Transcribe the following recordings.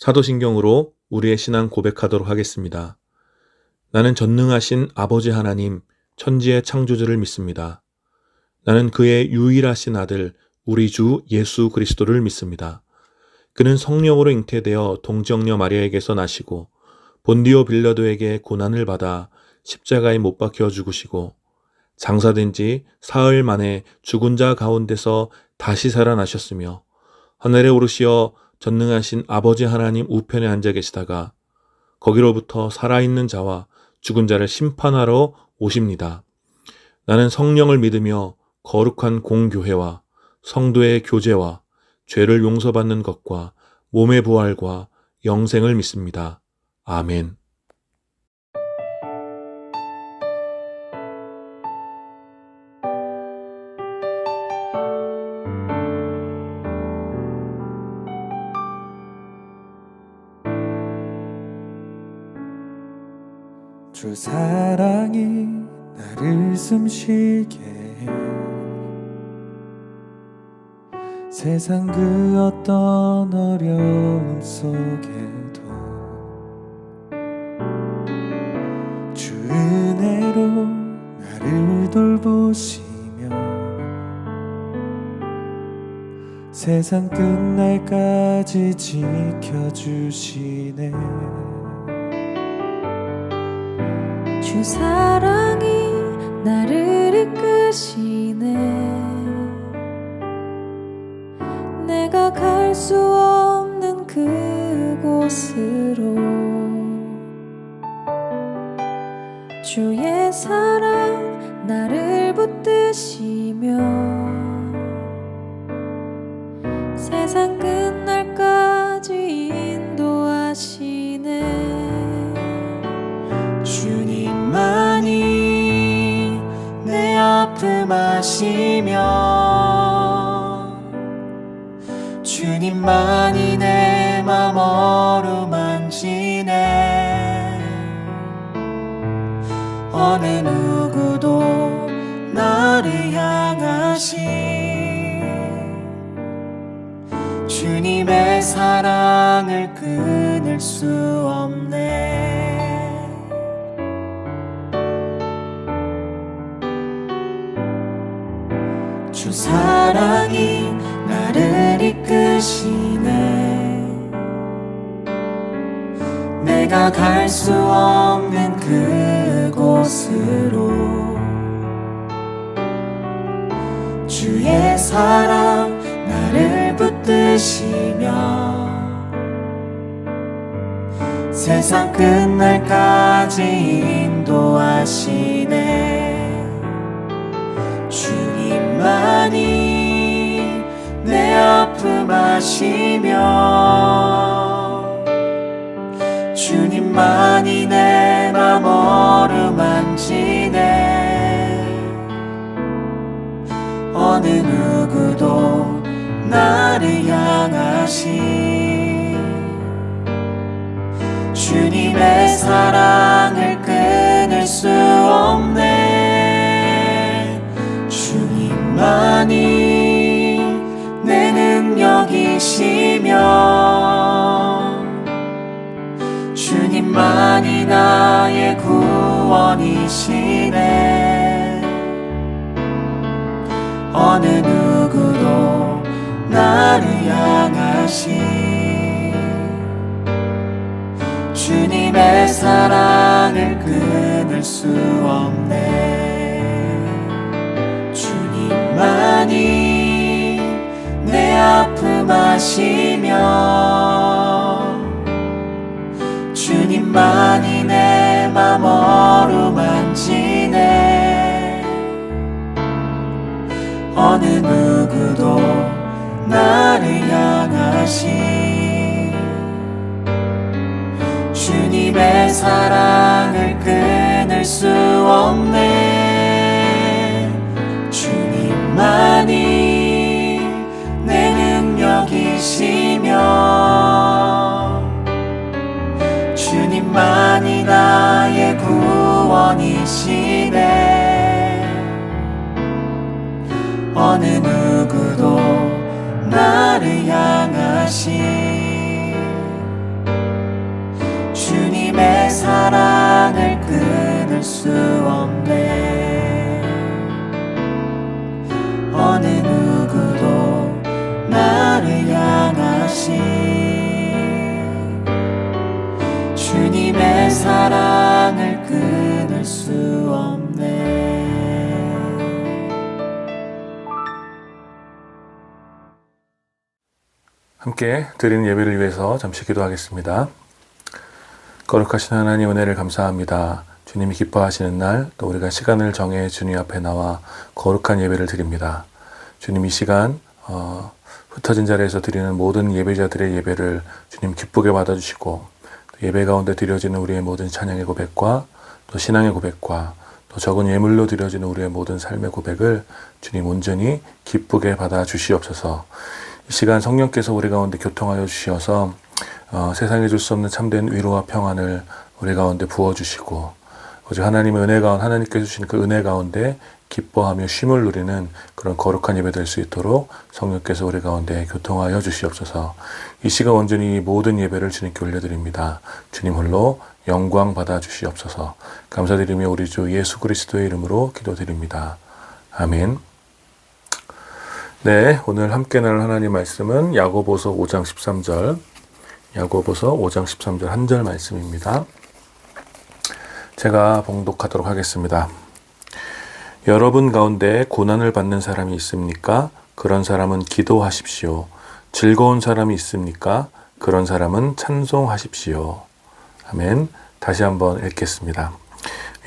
사도신경으로 우리의 신앙 고백하도록 하겠습니다. 나는 전능하신 아버지 하나님, 천지의 창조주를 믿습니다. 나는 그의 유일하신 아들, 우리 주 예수 그리스도를 믿습니다. 그는 성령으로 잉태되어 동정녀 마리아에게서 나시고 본디오 빌라도에게 고난을 받아 십자가에 못 박혀 죽으시고 장사된 지 사흘 만에 죽은 자 가운데서 다시 살아나셨으며 하늘에 오르시어 전능하신 아버지 하나님 우편에 앉아 계시다가 거기로부터 살아있는 자와 죽은 자를 심판하러 오십니다. 나는 성령을 믿으며 거룩한 공교회와 성도의 교제와 죄를 용서받는 것과 몸의 부활과 영생을 믿습니다. 아멘. 주 사랑이 나를 숨쉬게 해 세상 그 어떤 어려움 속에도 주 은혜로 나를 돌보시며 세상 끝날까지 지켜주시네. 주 사랑이 나를 이끄시네. 내가 갈 수 없는 그곳으로 주의 사랑 나를 붙드시며 세상 끝날까지 인도하시네. 주님만이 내 아픔 아시며 주님만이 내 맘 어루만지네. 어느 누구도 나를 향하신 주님의 사랑을 끊을 수 없네. 주 사랑이 나를 이끄시네. 내가 갈 수 없는 그곳으로 주의 사랑 나를 붙드시며 세상 끝날까지 인도하시네. 주님만이 내 아픔 아시며 주님만이 내 맘 어루만지네. 어느 누구도 나를 향하신 주님의 사랑을 끊을 수 없네. 주님만이 내 능력이시며 주님만이 나의 구원이시네. 어느 누구도 나를 향하신 주님의 사랑을 끊을 수 없네. 주님만이 내 아픔 아시며 주님만이 내 맘 어루만지네. 어느 누구도 나를 향하신 주님의 사랑을 끊을 수 없네. 주님만이 내 능력이시며 주님만이 나의 구원이시네. 어느 누구도 나를 향하신 함께 드리는 예배를 위해서 잠시 기도하겠습니다. 거룩하신 하나님 은혜를 감사합니다. 주님이 기뻐하시는 날, 또 우리가 시간을 정해 주님 앞에 나와 거룩한 예배를 드립니다. 주님 이 시간 흩어진 자리에서 드리는 모든 예배자들의 예배를 주님 기쁘게 받아주시고, 또 예배 가운데 드려지는 우리의 모든 찬양의 고백과 또 신앙의 고백과 또 적은 예물로 드려지는 우리의 모든 삶의 고백을 주님 온전히 기쁘게 받아주시옵소서. 이 시간 성령께서 우리 가운데 교통하여 주시어서 세상에 줄 수 없는 참된 위로와 평안을 우리 가운데 부어주시고, 오직 하나님의 은혜 가운데, 하나님께서 주신 그 은혜 가운데 기뻐하며 쉼을 누리는 그런 거룩한 예배 될 수 있도록 성령께서 우리 가운데 교통하여 주시옵소서. 이 시간 온전히 모든 예배를 주님께 올려드립니다. 주님 홀로 영광 받아 주시옵소서. 감사드리며 우리 주 예수 그리스도의 이름으로 기도드립니다. 아멘. 네, 오늘 함께 나눌 하나님 말씀은 야고보서 5장 13절, 야고보서 5장 13절 한 절 말씀입니다. 제가 봉독하도록 하겠습니다. 여러분 가운데 고난을 받는 사람이 있습니까? 그런 사람은 기도하십시오. 즐거운 사람이 있습니까? 그런 사람은 찬송하십시오. 아멘. 다시 한번 읽겠습니다.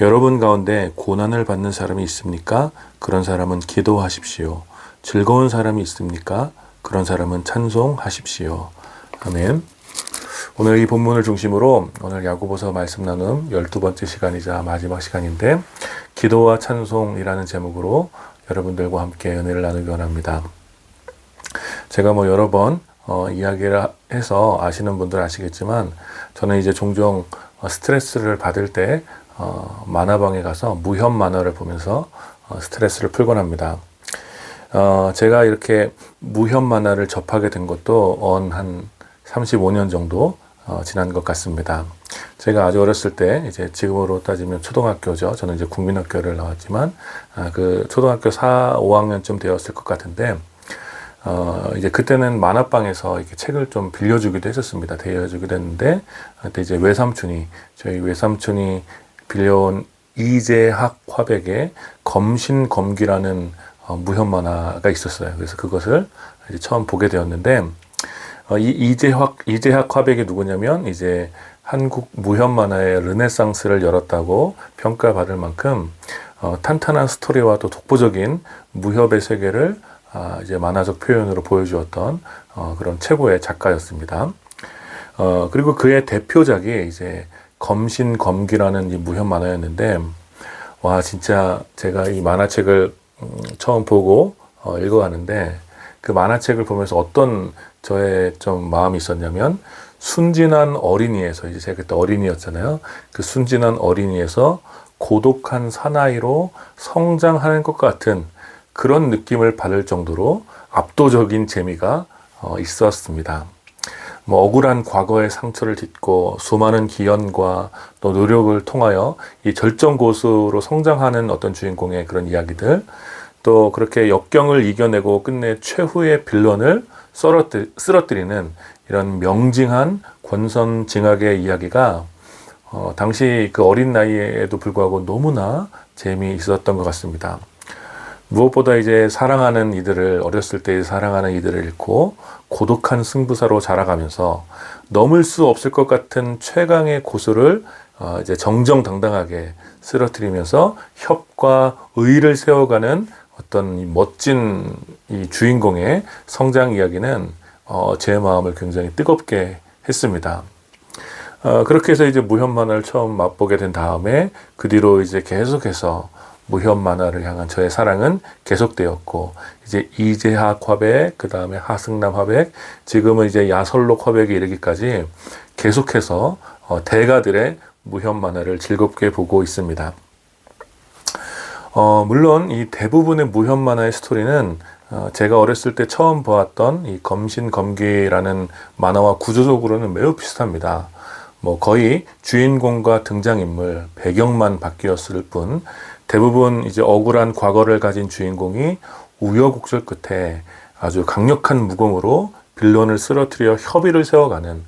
여러분 가운데 고난을 받는 사람이 있습니까? 그런 사람은 기도하십시오. 즐거운 사람이 있습니까? 그런 사람은 찬송하십시오. 아멘. 오늘 이 본문을 중심으로 오늘 야고보서 말씀 나눔 12번째 시간이자 마지막 시간인데, 기도와 찬송이라는 제목으로 여러분들과 함께 은혜를 나누기 원합니다. 제가 여러 번 이야기를 해서 아시는 분들 아시겠지만, 저는 이제 종종 스트레스를 받을 때 만화방에 가서 무협 만화를 보면서 스트레스를 풀곤 합니다. 제가 이렇게 무협 만화를 접하게 된 것도 한 35년 정도 지난 것 같습니다. 제가 아주 어렸을 때, 이제 지금으로 따지면 초등학교죠. 저는 이제 국민학교를 나왔지만, 그 초등학교 4, 5학년쯤 되었을 것 같은데, 이제 그때는 만화방에서 이렇게 책을 좀 빌려주기도 했었습니다. 대여주기도 했는데, 그때 이제 저희 외삼촌이 빌려온 이재학 화백의 검신검귀라는 무협 만화가 있었어요. 그래서 그것을 이제 처음 보게 되었는데, 이재학 화백이 누구냐면, 이제 한국 무협 만화의 르네상스를 열었다고 평가받을 만큼 탄탄한 스토리와 또 독보적인 무협의 세계를 이제 만화적 표현으로 보여주었던 그런 최고의 작가였습니다. 그리고 그의 대표작이 이제 검신검귀라는 이 무협 만화였는데, 와, 진짜 제가 이 만화책을 처음 보고 읽어가는데, 그 만화책을 보면서 어떤 저의 좀 마음이 있었냐면, 순진한 어린이에서, 이제 제가 그때 어린이였잖아요. 그 순진한 어린이에서 고독한 사나이로 성장하는 것 같은 그런 느낌을 받을 정도로 압도적인 재미가 있었습니다. 억울한 과거의 상처를 딛고 수많은 기연과 또 노력을 통하여 이 절정고수로 성장하는 어떤 주인공의 그런 이야기들, 또 그렇게 역경을 이겨내고 끝내 최후의 빌런을 쓰러뜨리는 이런 명징한 권선징악의 이야기가 당시 그 어린 나이에도 불구하고 너무나 재미있었던 것 같습니다. 무엇보다 이제 어렸을 때 사랑하는 이들을 잃고 고독한 승부사로 자라가면서 넘을 수 없을 것 같은 최강의 고수를 이제 정정당당하게 쓰러뜨리면서 협과 의를 세워가는 어떤 이 멋진 이 주인공의 성장 이야기는 제 마음을 굉장히 뜨겁게 했습니다. 그렇게 해서 이제 무협 만화를 처음 맛보게 된 다음에 그 뒤로 이제 계속해서 무협 만화를 향한 저의 사랑은 계속되었고, 이제 이재학 화백, 그 다음에 하승남 화백, 지금은 이제 야설록 화백에 이르기까지 계속해서 대가들의 무협 만화를 즐겁게 보고 있습니다. 물론 이 대부분의 무협 만화의 스토리는 제가 어렸을 때 처음 보았던 이 검신검귀라는 만화와 구조적으로는 매우 비슷합니다. 거의 주인공과 등장인물, 배경만 바뀌었을 뿐, 대부분 이제 억울한 과거를 가진 주인공이 우여곡절 끝에 아주 강력한 무공으로 빌런을 쓰러뜨려 협의를 세워가는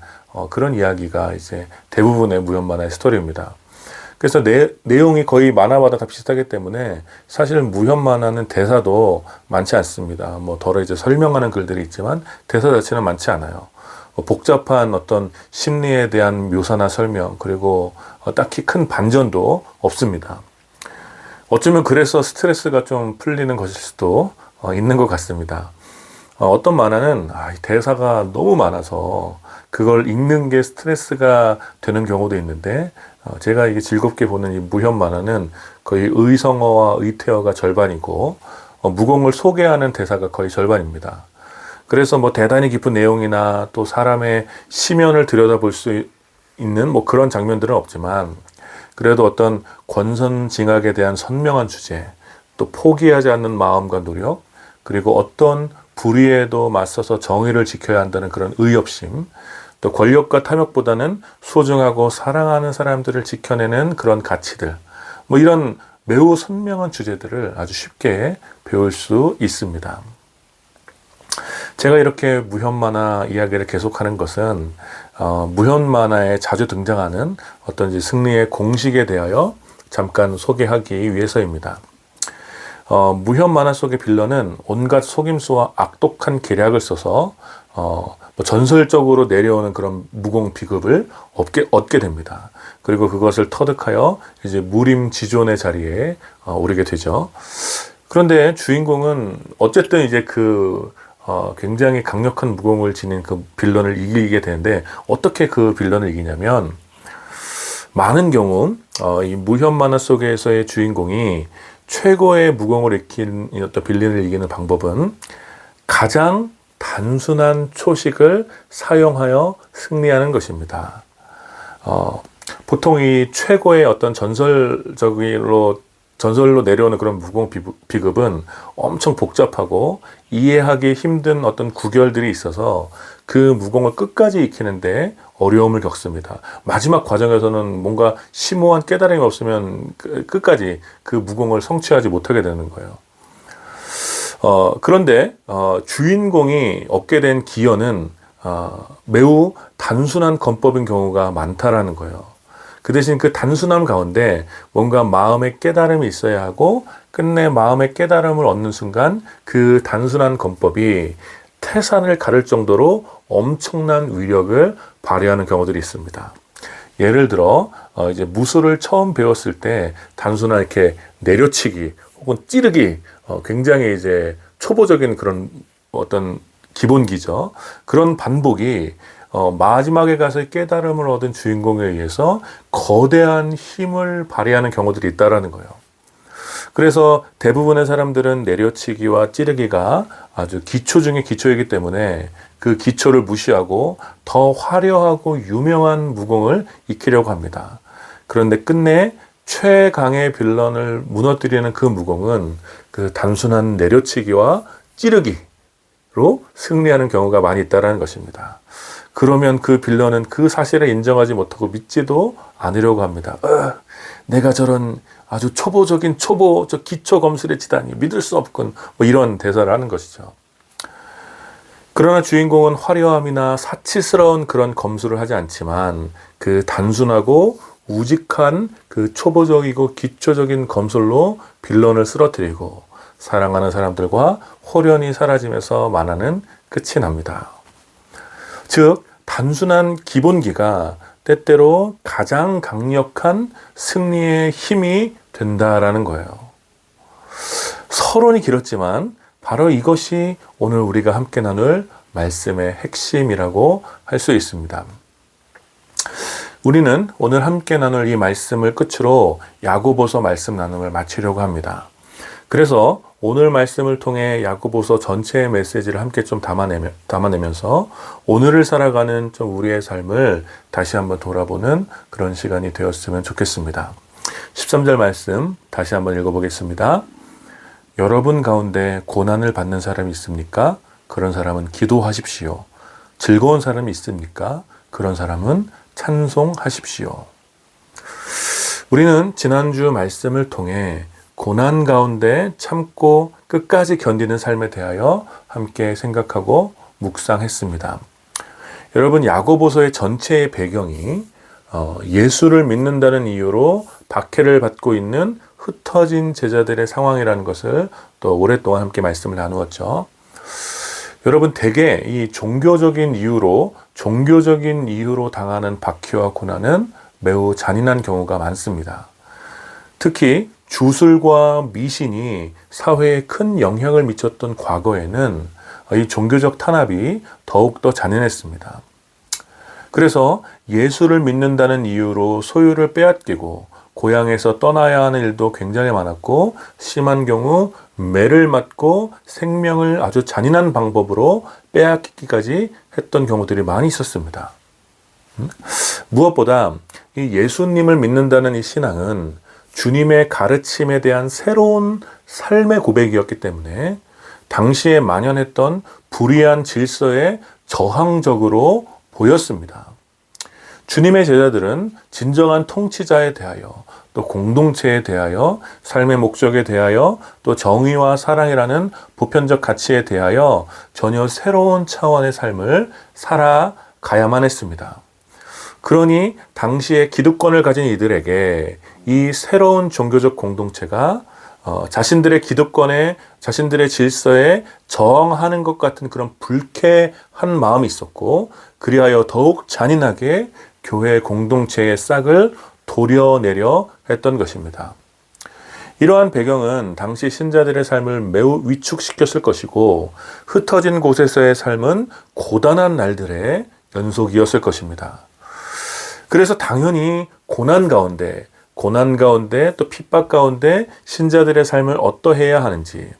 그런 이야기가 이제 대부분의 무협 만화의 스토리입니다. 그래서 내용이 거의 만화마다 다 비슷하기 때문에 사실 무협 만화는 대사도 많지 않습니다. 뭐 더러 이제 설명하는 글들이 있지만 대사 자체는 많지 않아요. 복잡한 어떤 심리에 대한 묘사나 설명, 그리고 딱히 큰 반전도 없습니다. 어쩌면 그래서 스트레스가 좀 풀리는 것일 수도 있는 것 같습니다. 어떤 만화는 대사가 너무 많아서 그걸 읽는 게 스트레스가 되는 경우도 있는데, 제가 이게 즐겁게 보는 이 무협 만화는 거의 의성어와 의태어가 절반이고 무공을 소개하는 대사가 거의 절반입니다. 그래서 뭐 대단히 깊은 내용이나 또 사람의 심연을 들여다볼 수 있는 뭐 그런 장면들은 없지만, 그래도 어떤 권선징악에 대한 선명한 주제, 또 포기하지 않는 마음과 노력, 그리고 어떤 불의에도 맞서서 정의를 지켜야 한다는 그런 의협심, 또 권력과 탐욕보다는 소중하고 사랑하는 사람들을 지켜내는 그런 가치들, 뭐 이런 매우 선명한 주제들을 아주 쉽게 배울 수 있습니다. 제가 이렇게 무협 만화 이야기를 계속하는 것은 무협 만화에 자주 등장하는 어떤 승리의 공식에 대하여 잠깐 소개하기 위해서입니다. 무협 만화 속의 빌런은 온갖 속임수와 악독한 계략을 써서 뭐 전설적으로 내려오는 그런 무공 비급을 얻게 됩니다. 그리고 그것을 터득하여 이제 무림지존의 자리에 오르게 되죠. 그런데 주인공은 어쨌든 이제 굉장히 강력한 무공을 지닌 그 빌런을 이기게 되는데, 어떻게 그 빌런을 이기냐면, 많은 경우 이 무협 만화 속에서의 주인공이 최고의 무공을 익힌 어떤 빌런을 이기는 방법은 가장 단순한 초식을 사용하여 승리하는 것입니다. 보통 이 최고의 어떤 전설로 내려오는 그런 무공 비급은 엄청 복잡하고 이해하기 힘든 어떤 구결들이 있어서 그 무공을 끝까지 익히는데 어려움을 겪습니다. 마지막 과정에서는 뭔가 심오한 깨달음이 없으면 끝까지 그 무공을 성취하지 못하게 되는 거예요. 그런데 주인공이 얻게 된 기여는 매우 단순한 권법인 경우가 많다라는 거예요. 그 대신 그 단순함 가운데 뭔가 마음의 깨달음이 있어야 하고, 끝내 마음의 깨달음을 얻는 순간 그 단순한 권법이 태산을 가를 정도로 엄청난 위력을 발휘하는 경우들이 있습니다. 예를 들어 이제 무술을 처음 배웠을 때 단순한 이렇게 내려치기 혹은 찌르기, 굉장히 이제 초보적인 그런 어떤 기본기죠. 그런 반복이 마지막에 가서 깨달음을 얻은 주인공에 의해서 거대한 힘을 발휘하는 경우들이 있다라는 거예요. 그래서 대부분의 사람들은 내려치기와 찌르기가 아주 기초 중에 기초이기 때문에 그 기초를 무시하고 더 화려하고 유명한 무공을 익히려고 합니다. 그런데 끝내 최강의 빌런을 무너뜨리는 그 무공은 그 단순한 내려치기와 찌르기로 승리하는 경우가 많이 있다는 것입니다. 그러면 그 빌런은 그 사실을 인정하지 못하고 믿지도 않으려고 합니다. 내가 저런 아주 초보적인 기초 검술에 치다니 믿을 수 없군, 뭐 이런 대사를 하는 것이죠. 그러나 주인공은 화려함이나 사치스러운 그런 검술을 하지 않지만 그 단순하고 우직한 그 초보적이고 기초적인 검술로 빌런을 쓰러뜨리고 사랑하는 사람들과 호련히 사라지면서 만화는 끝이 납니다. 즉 단순한 기본기가 때때로 가장 강력한 승리의 힘이 된다라는 거예요. 서론이 길었지만 바로 이것이 오늘 우리가 함께 나눌 말씀의 핵심이라고 할 수 있습니다. 우리는 오늘 함께 나눌 이 말씀을 끝으로 야고보서 말씀 나눔을 마치려고 합니다. 그래서 오늘 말씀을 통해 야고보서 전체의 메시지를 함께 좀 담아내면서 오늘을 살아가는 좀 우리의 삶을 다시 한번 돌아보는 그런 시간이 되었으면 좋겠습니다. 13절 말씀 다시 한번 읽어보겠습니다. 여러분 가운데 고난을 받는 사람이 있습니까? 그런 사람은 기도하십시오. 즐거운 사람이 있습니까? 그런 사람은 찬송하십시오. 우리는 지난주 말씀을 통해 고난 가운데 참고 끝까지 견디는 삶에 대하여 함께 생각하고 묵상했습니다. 여러분, 야고보서의 전체의 배경이 예수를 믿는다는 이유로 박해를 받고 있는 흩어진 제자들의 상황이라는 것을 또 오랫동안 함께 말씀을 나누었죠. 여러분, 대개 이 종교적인 이유로 당하는 박해와 고난은 매우 잔인한 경우가 많습니다. 특히 주술과 미신이 사회에 큰 영향을 미쳤던 과거에는 이 종교적 탄압이 더욱더 잔인했습니다. 그래서 예수를 믿는다는 이유로 소유를 빼앗기고 고향에서 떠나야 하는 일도 굉장히 많았고, 심한 경우 매를 맞고 생명을 아주 잔인한 방법으로 빼앗기기까지 했던 경우들이 많이 있었습니다. 무엇보다 이 예수님을 믿는다는 이 신앙은 주님의 가르침에 대한 새로운 삶의 고백이었기 때문에 당시에 만연했던 불의한 질서에 저항적으로 보였습니다. 주님의 제자들은 진정한 통치자에 대하여, 또 공동체에 대하여, 삶의 목적에 대하여, 또 정의와 사랑이라는 보편적 가치에 대하여 전혀 새로운 차원의 삶을 살아가야만 했습니다. 그러니 당시에 기득권을 가진 이들에게 이 새로운 종교적 공동체가 자신들의 기득권에, 자신들의 질서에 저항하는 것 같은 그런 불쾌한 마음이 있었고, 그리하여 더욱 잔인하게 교회 공동체의 싹을 도려내려 했던 것입니다. 이러한 배경은 당시 신자들의 삶을 매우 위축시켰을 것이고, 흩어진 곳에서의 삶은 고단한 날들의 연속이었을 것입니다. 그래서 당연히 고난 가운데 또 핍박 가운데 신자들의 삶을 어떠해야 하는지,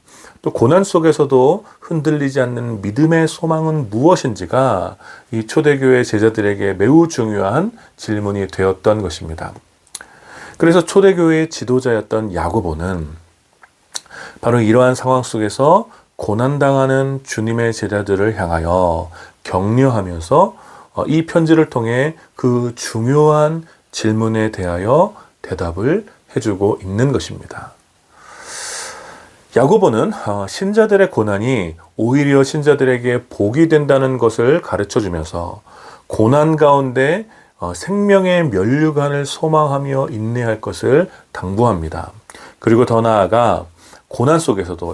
또 고난 속에서도 흔들리지 않는 믿음의 소망은 무엇인지가 이 초대교회 제자들에게 매우 중요한 질문이 되었던 것입니다. 그래서 초대교회의 지도자였던 야고보는 바로 이러한 상황 속에서 고난당하는 주님의 제자들을 향하여 격려하면서 이 편지를 통해 그 중요한 질문에 대하여 대답을 해주고 있는 것입니다. 야고보는 신자들의 고난이 오히려 신자들에게 복이 된다는 것을 가르쳐주면서 고난 가운데 생명의 면류관을 소망하며 인내할 것을 당부합니다. 그리고 더 나아가 고난 속에서도,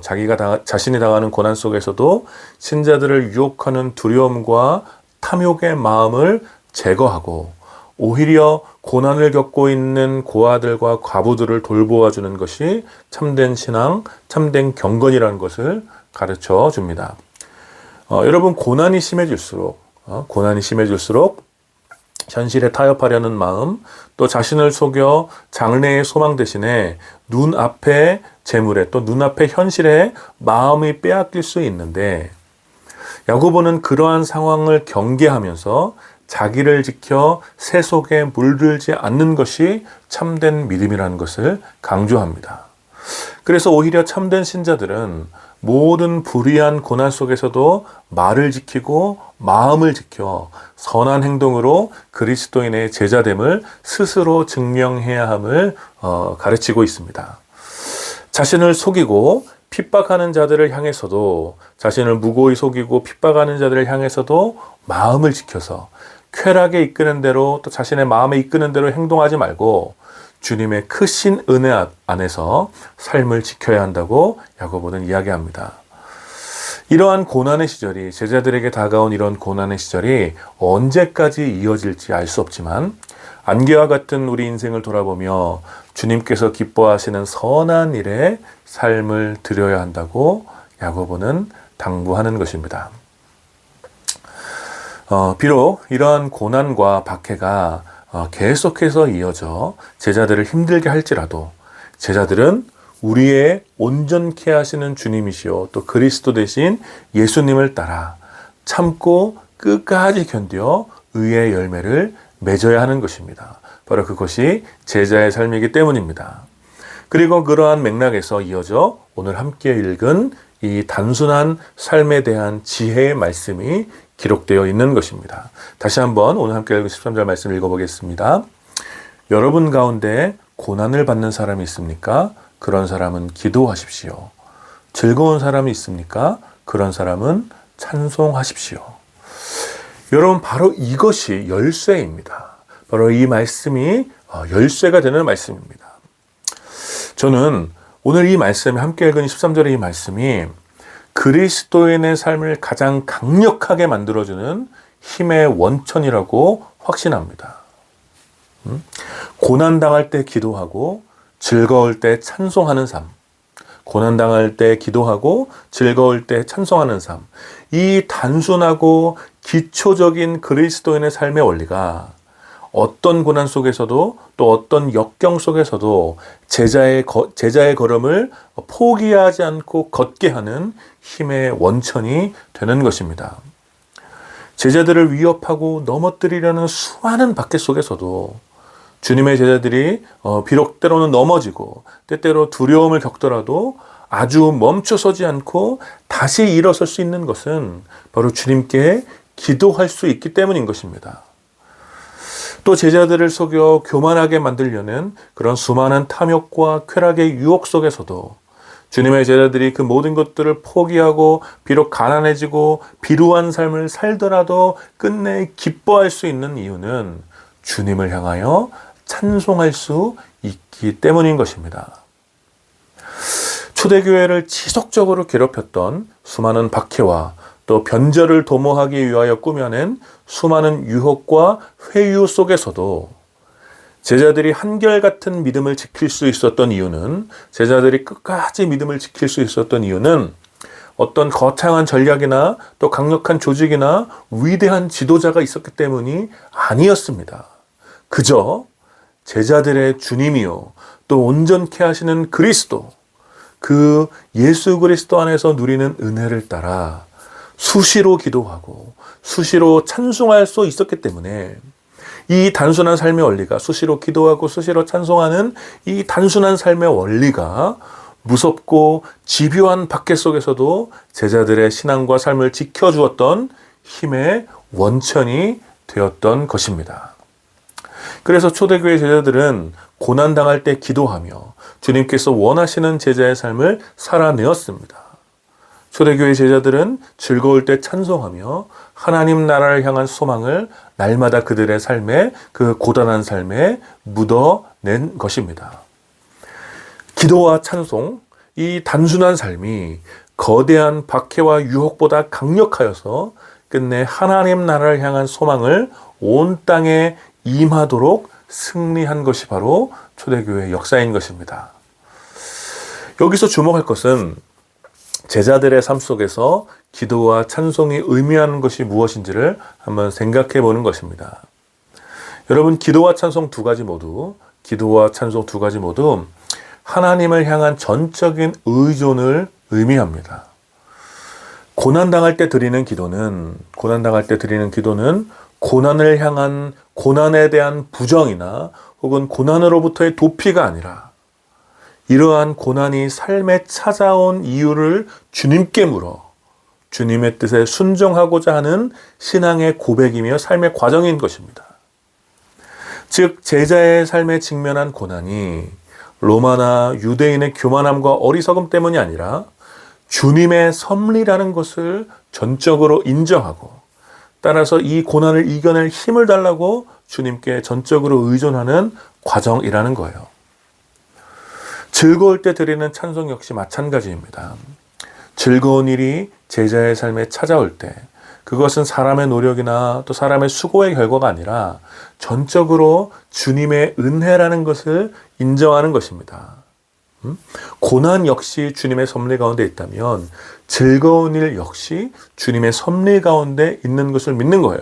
자신이 당하는 고난 속에서도 신자들을 유혹하는 두려움과 탐욕의 마음을 제거하고 오히려 고난을 겪고 있는 고아들과 과부들을 돌보아 주는 것이 참된 신앙, 참된 경건이라는 것을 가르쳐 줍니다. 여러분, 고난이 심해질수록 현실에 타협하려는 마음, 또 자신을 속여 장래의 소망 대신에 눈앞의 재물에, 또 눈앞의 현실에 마음이 빼앗길 수 있는데, 야고보는 그러한 상황을 경계하면서 자기를 지켜 새 속에 물들지 않는 것이 참된 믿음이라는 것을 강조합니다. 그래서 오히려 참된 신자들은 모든 불의한 고난 속에서도 말을 지키고 마음을 지켜 선한 행동으로 그리스도인의 제자됨을 스스로 증명해야 함을 가르치고 있습니다. 자신을 속이고 핍박하는 자들을 향해서도, 자신을 무고히 속이고 핍박하는 자들을 향해서도 마음을 지켜서 쾌락에 이끄는 대로, 또 자신의 마음에 이끄는 대로 행동하지 말고 주님의 크신 은혜 안에서 삶을 지켜야 한다고 야고보는 이야기합니다. 이러한 고난의 시절이, 제자들에게 다가온 이런 고난의 시절이 언제까지 이어질지 알 수 없지만, 안개와 같은 우리 인생을 돌아보며 주님께서 기뻐하시는 선한 일에 삶을 드려야 한다고 야고보는 당부하는 것입니다. 비록 이러한 고난과 박해가 계속해서 이어져 제자들을 힘들게 할지라도, 제자들은 우리의 온전케 하시는 주님이시요 또 그리스도 대신 예수님을 따라 참고 끝까지 견뎌 의의 열매를 맺어야 하는 것입니다. 바로 그것이 제자의 삶이기 때문입니다. 그리고 그러한 맥락에서 이어져 오늘 함께 읽은 이 단순한 삶에 대한 지혜의 말씀이 기록되어 있는 것입니다. 다시 한번 오늘 함께 읽은 13절 말씀 읽어보겠습니다. 여러분 가운데 고난을 받는 사람이 있습니까? 그런 사람은 기도하십시오. 즐거운 사람이 있습니까? 그런 사람은 찬송하십시오. 여러분, 바로 이것이 열쇠입니다. 바로 이 말씀이 열쇠가 되는 말씀입니다. 저는 오늘 이 말씀에 함께 읽은 13절의 이 말씀이 그리스도인의 삶을 가장 강력하게 만들어주는 힘의 원천이라고 확신합니다. 고난당할 때 기도하고 즐거울 때 찬송하는 삶. 고난당할 때 기도하고 즐거울 때 찬송하는 삶. 이 단순하고 기초적인 그리스도인의 삶의 원리가 어떤 고난 속에서도 또 어떤 역경 속에서도 제자의 걸음을 포기하지 않고 걷게 하는 힘의 원천이 되는 것입니다. 제자들을 위협하고 넘어뜨리려는 수많은 박해 속에서도 주님의 제자들이 비록 때로는 넘어지고 때때로 두려움을 겪더라도 아주 멈춰서지 않고 다시 일어설 수 있는 것은 바로 주님께 기도할 수 있기 때문인 것입니다. 또 제자들을 속여 교만하게 만들려는 그런 수많은 탐욕과 쾌락의 유혹 속에서도 주님의 제자들이 그 모든 것들을 포기하고 비록 가난해지고 비루한 삶을 살더라도 끝내 기뻐할 수 있는 이유는 주님을 향하여 찬송할 수 있기 때문인 것입니다. 초대교회를 지속적으로 괴롭혔던 수많은 박해와 또 변절을 도모하기 위하여 꾸며낸 수많은 유혹과 회유 속에서도 제자들이 한결같은 믿음을 지킬 수 있었던 이유는 제자들이 끝까지 믿음을 지킬 수 있었던 이유는 어떤 거창한 전략이나 또 강력한 조직이나 위대한 지도자가 있었기 때문이 아니었습니다. 그저 제자들의 주님이요 또 온전케 하시는 그리스도, 그 예수 그리스도 안에서 누리는 은혜를 따라 수시로 기도하고 수시로 찬송할 수 있었기 때문에 이 단순한 삶의 원리가, 수시로 기도하고 수시로 찬송하는 이 단순한 삶의 원리가 무섭고 집요한 박해 속에서도 제자들의 신앙과 삶을 지켜주었던 힘의 원천이 되었던 것입니다. 그래서 초대교회 제자들은 고난당할 때 기도하며 주님께서 원하시는 제자의 삶을 살아내었습니다. 초대교회 제자들은 즐거울 때 찬송하며 하나님 나라를 향한 소망을 날마다 그들의 삶에, 그 고단한 삶에 묻어낸 것입니다. 기도와 찬송, 이 단순한 삶이 거대한 박해와 유혹보다 강력하여서 끝내 하나님 나라를 향한 소망을 온 땅에 임하도록 승리한 것이 바로 초대교회의 역사인 것입니다. 여기서 주목할 것은 제자들의 삶 속에서 기도와 찬송이 의미하는 것이 무엇인지를 한번 생각해 보는 것입니다. 여러분, 기도와 찬송 두 가지 모두 하나님을 향한 전적인 의존을 의미합니다. 고난당할 때 드리는 기도는 고난을 향한, 고난에 대한 부정이나 혹은 고난으로부터의 도피가 아니라 이러한 고난이 삶에 찾아온 이유를 주님께 물어 주님의 뜻에 순종하고자 하는 신앙의 고백이며 삶의 과정인 것입니다. 즉, 제자의 삶에 직면한 고난이 로마나 유대인의 교만함과 어리석음 때문이 아니라 주님의 섭리라는 것을 전적으로 인정하고 따라서 이 고난을 이겨낼 힘을 달라고 주님께 전적으로 의존하는 과정이라는 거예요. 즐거울 때 드리는 찬송 역시 마찬가지입니다. 즐거운 일이 제자의 삶에 찾아올 때 그것은 사람의 노력이나 또 사람의 수고의 결과가 아니라 전적으로 주님의 은혜라는 것을 인정하는 것입니다. 고난 역시 주님의 섭리 가운데 있다면 즐거운 일 역시 주님의 섭리 가운데 있는 것을 믿는 거예요.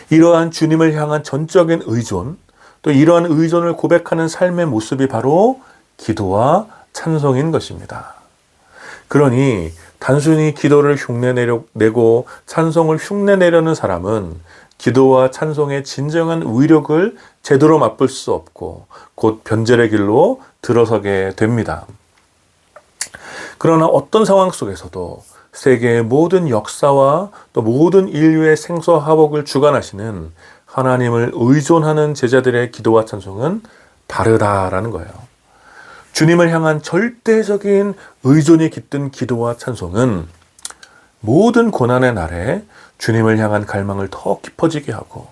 이러한 주님을 향한 전적인 의존, 또 이러한 의존을 고백하는 삶의 모습이 바로 기도와 찬송인 것입니다. 그러니 단순히 기도를 흉내내고 찬송을 흉내내려는 사람은 기도와 찬송의 진정한 위력을 제대로 맛볼 수 없고 곧 변절의 길로 들어서게 됩니다. 그러나 어떤 상황 속에서도 세계의 모든 역사와 또 모든 인류의 생사화복을 주관하시는 하나님을 의존하는 제자들의 기도와 찬송은 다르다라는 거예요. 주님을 향한 절대적인 의존이 깃든 기도와 찬송은 모든 고난의 날에 주님을 향한 갈망을 더욱 깊어지게 하고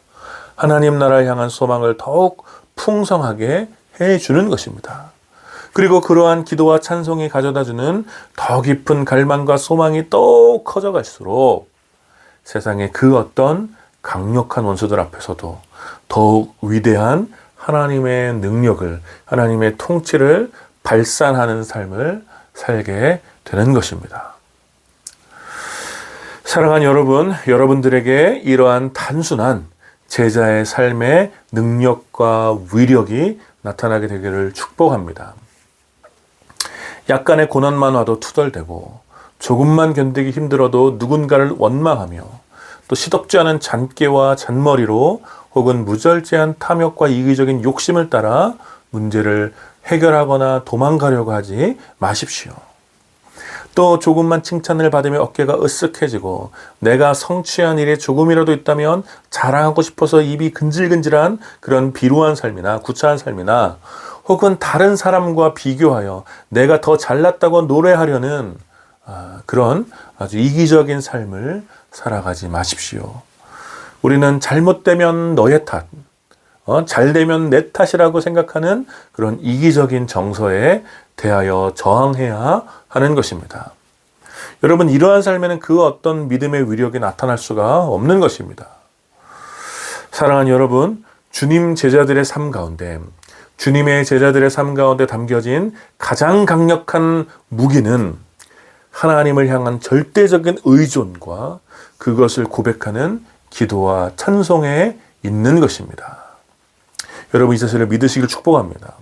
하나님 나라를 향한 소망을 더욱 풍성하게 해주는 것입니다. 그리고 그러한 기도와 찬송이 가져다주는 더 깊은 갈망과 소망이 또 커져갈수록 세상의 그 어떤 강력한 원수들 앞에서도 더욱 위대한 하나님의 능력을, 하나님의 통치를 발산하는 삶을 살게 되는 것입니다. 사랑하는 여러분, 여러분들에게 이러한 단순한 제자의 삶의 능력과 위력이 나타나게 되기를 축복합니다. 약간의 고난만 와도 투덜대고 조금만 견디기 힘들어도 누군가를 원망하며 또 시덥지 않은 잔꾀와 잔머리로 혹은 무절제한 탐욕과 이기적인 욕심을 따라 문제를 해결하거나 도망가려고 하지 마십시오. 또 조금만 칭찬을 받으며 어깨가 으쓱해지고 내가 성취한 일이 조금이라도 있다면 자랑하고 싶어서 입이 근질근질한 그런 비루한 삶이나 구차한 삶이나 혹은 다른 사람과 비교하여 내가 더 잘났다고 노래하려는 그런 아주 이기적인 삶을 살아가지 마십시오. 우리는 잘못되면 너의 탓, 잘되면 내 탓이라고 생각하는 그런 이기적인 정서에 대하여 저항해야 하는 것입니다. 여러분, 이러한 삶에는 그 어떤 믿음의 위력이 나타날 수가 없는 것입니다. 사랑하는 여러분, 주님의 제자들의 삶 가운데 담겨진 가장 강력한 무기는 하나님을 향한 절대적인 의존과 그것을 고백하는 기도와 찬송에 있는 것입니다. 여러분, 이 사실을 믿으시길 축복합니다.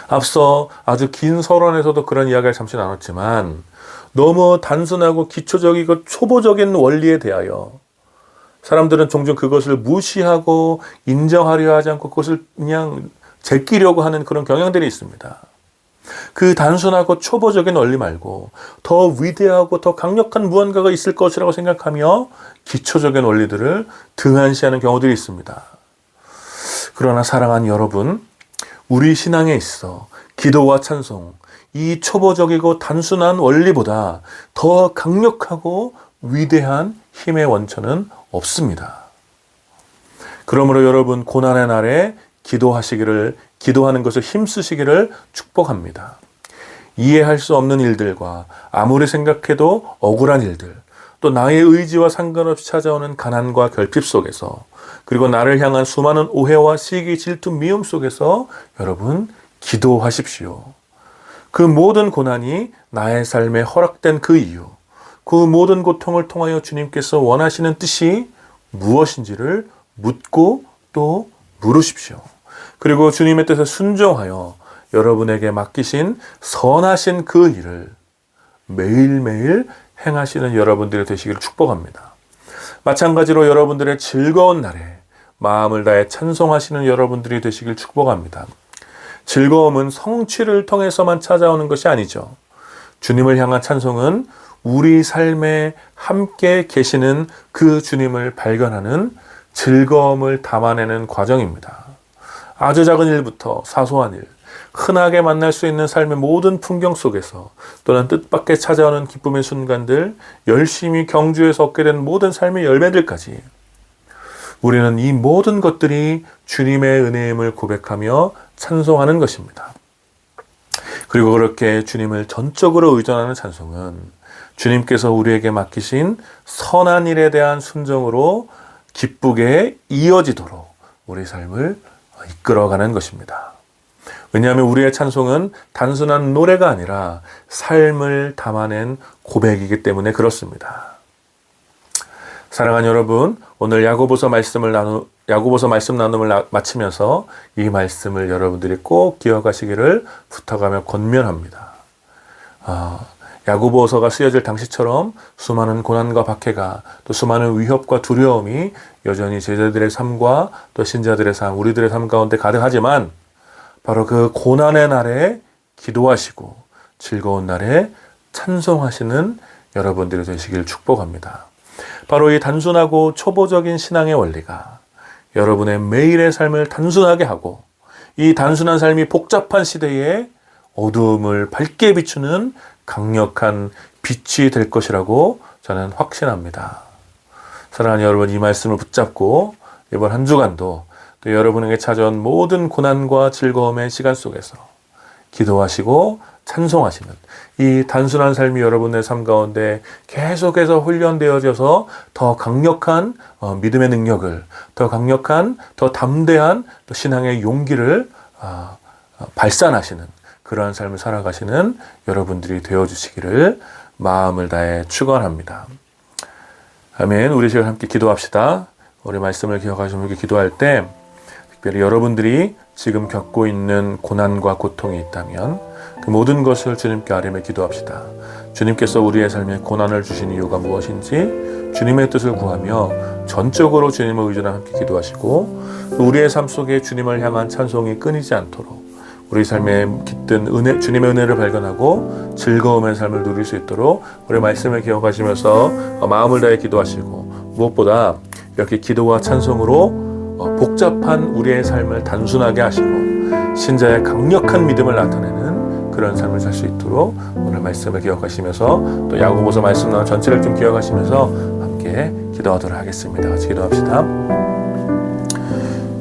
앞서 아주 긴 서론에서도 그런 이야기를 잠시 나눴지만 너무 단순하고 기초적이고 초보적인 원리에 대하여 사람들은 종종 그것을 무시하고 인정하려 하지 않고 그것을 그냥 제끼려고 하는 그런 경향들이 있습니다. 그 단순하고 초보적인 원리 말고 더 위대하고 더 강력한 무언가가 있을 것이라고 생각하며 기초적인 원리들을 등한시하는 경우들이 있습니다. 그러나 사랑하는 여러분, 우리 신앙에 있어 기도와 찬송, 이 초보적이고 단순한 원리보다 더 강력하고 위대한 힘의 원천은 없습니다. 그러므로 여러분, 고난의 날에 기도하는 것을 힘쓰시기를 축복합니다. 이해할 수 없는 일들과 아무리 생각해도 억울한 일들, 또 나의 의지와 상관없이 찾아오는 가난과 결핍 속에서, 그리고 나를 향한 수많은 오해와 시기, 질투, 미움 속에서 여러분 기도하십시오. 그 모든 고난이 나의 삶에 허락된 그 이유, 그 모든 고통을 통하여 주님께서 원하시는 뜻이 무엇인지를 묻고 또 물으십시오. 그리고 주님의 뜻에 순종하여 여러분에게 맡기신 선하신 그 일을 매일매일 행하시는 여러분들이 되시기를 축복합니다. 마찬가지로 여러분들의 즐거운 날에 마음을 다해 찬송하시는 여러분들이 되시길 축복합니다. 즐거움은 성취를 통해서만 찾아오는 것이 아니죠. 주님을 향한 찬송은 우리 삶에 함께 계시는 그 주님을 발견하는 즐거움을 담아내는 과정입니다. 아주 작은 일부터 사소한 일, 흔하게 만날 수 있는 삶의 모든 풍경 속에서 또는 뜻밖의 찾아오는 기쁨의 순간들, 열심히 경주해서 얻게 된 모든 삶의 열매들까지 우리는 이 모든 것들이 주님의 은혜임을 고백하며 찬송하는 것입니다. 그리고 그렇게 주님을 전적으로 의존하는 찬송은 주님께서 우리에게 맡기신 선한 일에 대한 순종으로 기쁘게 이어지도록 우리 삶을 이끌어가는 것입니다. 왜냐하면 우리의 찬송은 단순한 노래가 아니라 삶을 담아낸 고백이기 때문에 그렇습니다. 사랑하는 여러분, 오늘 야고보서 말씀 나눔을 마치면서 이 말씀을 여러분들이 꼭 기억하시기를 부탁하며 권면합니다. 야고보서가 쓰여질 당시처럼 수많은 고난과 박해가, 또 수많은 위협과 두려움이 여전히 제자들의 삶과 또 신자들의 삶, 우리들의 삶 가운데 가득하지만 바로 그 고난의 날에 기도하시고 즐거운 날에 찬송하시는 여러분들이 되시길 축복합니다. 바로 이 단순하고 초보적인 신앙의 원리가 여러분의 매일의 삶을 단순하게 하고 이 단순한 삶이 복잡한 시대에 어두움을 밝게 비추는 강력한 빛이 될 것이라고 저는 확신합니다. 사랑하는 여러분, 이 말씀을 붙잡고 이번 한 주간도 또 여러분에게 찾아온 모든 고난과 즐거움의 시간 속에서 기도하시고 찬송하시는 이 단순한 삶이 여러분의 삶 가운데 계속해서 훈련되어져서 더 강력한 믿음의 능력을, 더 강력한, 더 담대한 신앙의 용기를 발산하시는 그러한 삶을 살아가시는 여러분들이 되어주시기를 마음을 다해 축원합니다. 아멘. 우리 시간 함께 기도합시다. 우리 말씀을 기억하시면서 기도할 때 특별히 여러분들이 지금 겪고 있는 고난과 고통이 있다면 그 모든 것을 주님께 아뢰며 기도합시다. 주님께서 우리의 삶에 고난을 주신 이유가 무엇인지 주님의 뜻을 구하며 전적으로 주님을 의존하며 함께 기도하시고 우리의 삶 속에 주님을 향한 찬송이 끊이지 않도록 우리 삶에 깃든 주님의 은혜를 발견하고 즐거움의 삶을 누릴 수 있도록 우리 말씀을 기억하시면서 마음을 다해 기도하시고 무엇보다 이렇게 기도와 찬송으로 복잡한 우리의 삶을 단순하게 하시고 신자의 강력한 믿음을 나타내는 그런 삶을 살 수 있도록 오늘 말씀을 기억하시면서 또 야고보서 말씀 나온 전체를 좀 기억하시면서 함께 기도하도록 하겠습니다. 같이 기도합시다.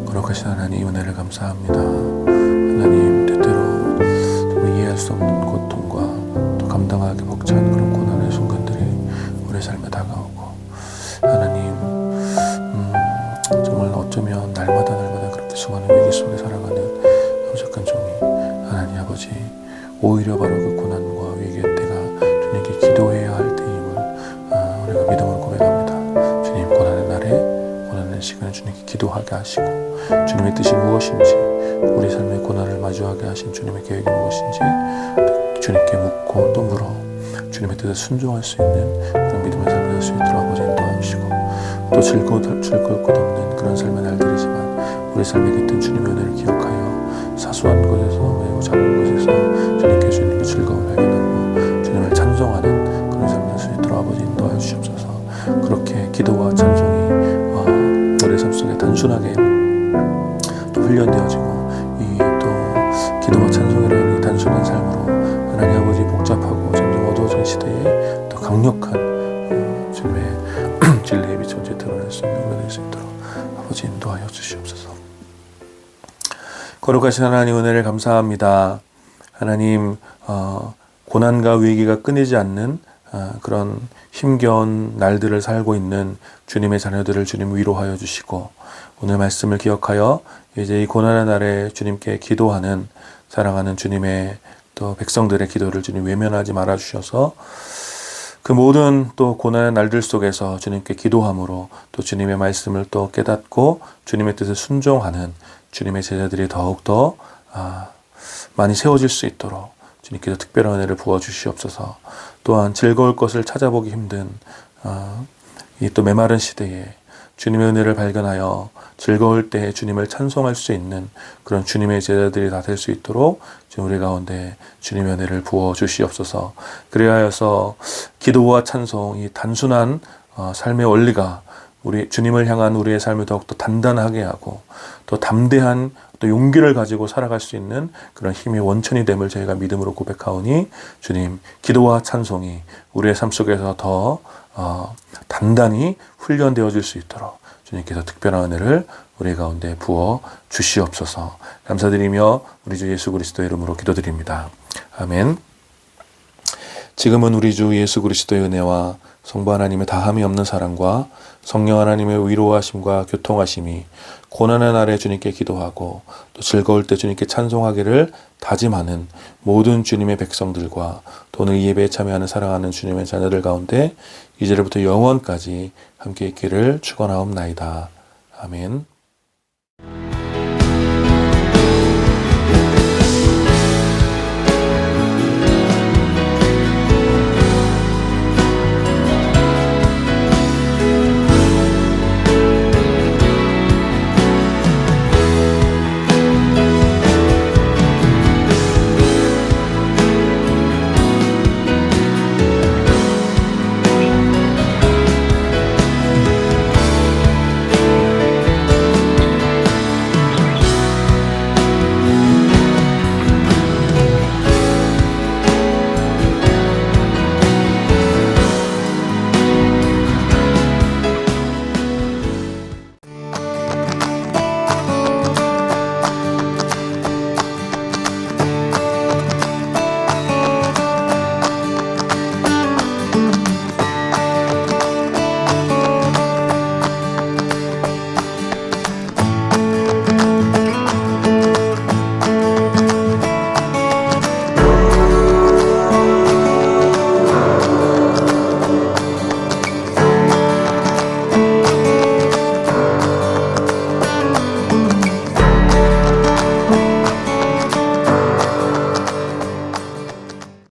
거룩하신 하나님 은혜를 감사합니다. 하나님 때때로 정말 이해할 수 없는 고통과 또 감당하기 벅찬 그런 고난의 순간들이 우리 삶에 다가오고 하나님 정말 어쩌면 날마다 그렇게 수많은 위기 속에 살아가는 부족한 종이 하나님 아버지 오히려 바로 그 고난과 위기의 때가 주님께 기도해야 할 때임을 우리가 믿음으로 고백합니다. 주님 고난의 날에 고난의 시간에 주님께 기도하게 하시고 주님의 뜻이 무엇인지 우리 삶의 고난을 마주하게 하신 주님의 계획이 무엇인지 주님께 묻고 또 물어 주님의 뜻에 순종할 수 있는 그런 믿음의 삶을 살 수 있도록 아버지 인도하시고 또 즐거울 것 없는 그런 삶의 날들이지만 우리 삶에 깃든 주님의 은혜를 기억하여 사소한 것에서 매우 작은 것에서 주님께 주님의 즐거움을 발견하고 주님을 찬송하는 그런 삶을 살 수 있도록 아버지 인도하여 주시옵소서. 그렇게 기도와 찬송이 우리 삶 속에 단순하게 또 훈련되어지고 이 또 기도와 찬송이라는 이 단순한 삶으로 하나님 아버지 복잡하고 점점 어두워진 시대에 또 강력한 주님의 진리의 빛을 드러낼 수 있는 은혜가 될 수 있도록 아버지 인도하여 주시옵소서. 거룩하신 하나님 은혜를 감사합니다. 하나님 고난과 위기가 끊이지 않는 그런 힘겨운 날들을 살고 있는 주님의 자녀들을 주님 위로하여 주시고 오늘 말씀을 기억하여 이제 이 고난의 날에 주님께 기도하는 사랑하는 주님의 또 백성들의 기도를 주님 외면하지 말아 주셔서 그 모든 또 고난의 날들 속에서 주님께 기도함으로 또 주님의 말씀을 또 깨닫고 주님의 뜻에 순종하는 주님의 제자들이 더욱더 많이 세워질 수 있도록 주님께서 특별한 은혜를 부어주시옵소서. 또한 즐거울 것을 찾아보기 힘든 이 또 메마른 시대에 주님의 은혜를 발견하여 즐거울 때에 주님을 찬송할 수 있는 그런 주님의 제자들이 다 될 수 있도록 지금 우리 가운데 주님의 은혜를 부어주시옵소서. 그리하여서 기도와 찬송, 이 단순한 삶의 원리가 우리 주님을 향한 우리의 삶을 더욱더 단단하게 하고 또 담대한 또 용기를 가지고 살아갈 수 있는 그런 힘의 원천이 됨을 저희가 믿음으로 고백하오니 주님 기도와 찬송이 우리의 삶 속에서 더 단단히 훈련되어질 수 있도록 주님께서 특별한 은혜를 우리 가운데 부어 주시옵소서. 감사드리며 우리 주 예수 그리스도의 이름으로 기도드립니다. 아멘. 지금은 우리 주 예수 그리스도의 은혜와 성부 하나님의 다함이 없는 사랑과 성령 하나님의 위로하심과 교통하심이 고난의 날에 주님께 기도하고 또 즐거울 때 주님께 찬송하기를 다짐하는 모든 주님의 백성들과 또 오늘 이 예배에 참여하는 사랑하는 주님의 자녀들 가운데 이제부터 영원까지 함께 있기를 축원하옵나이다. 아멘.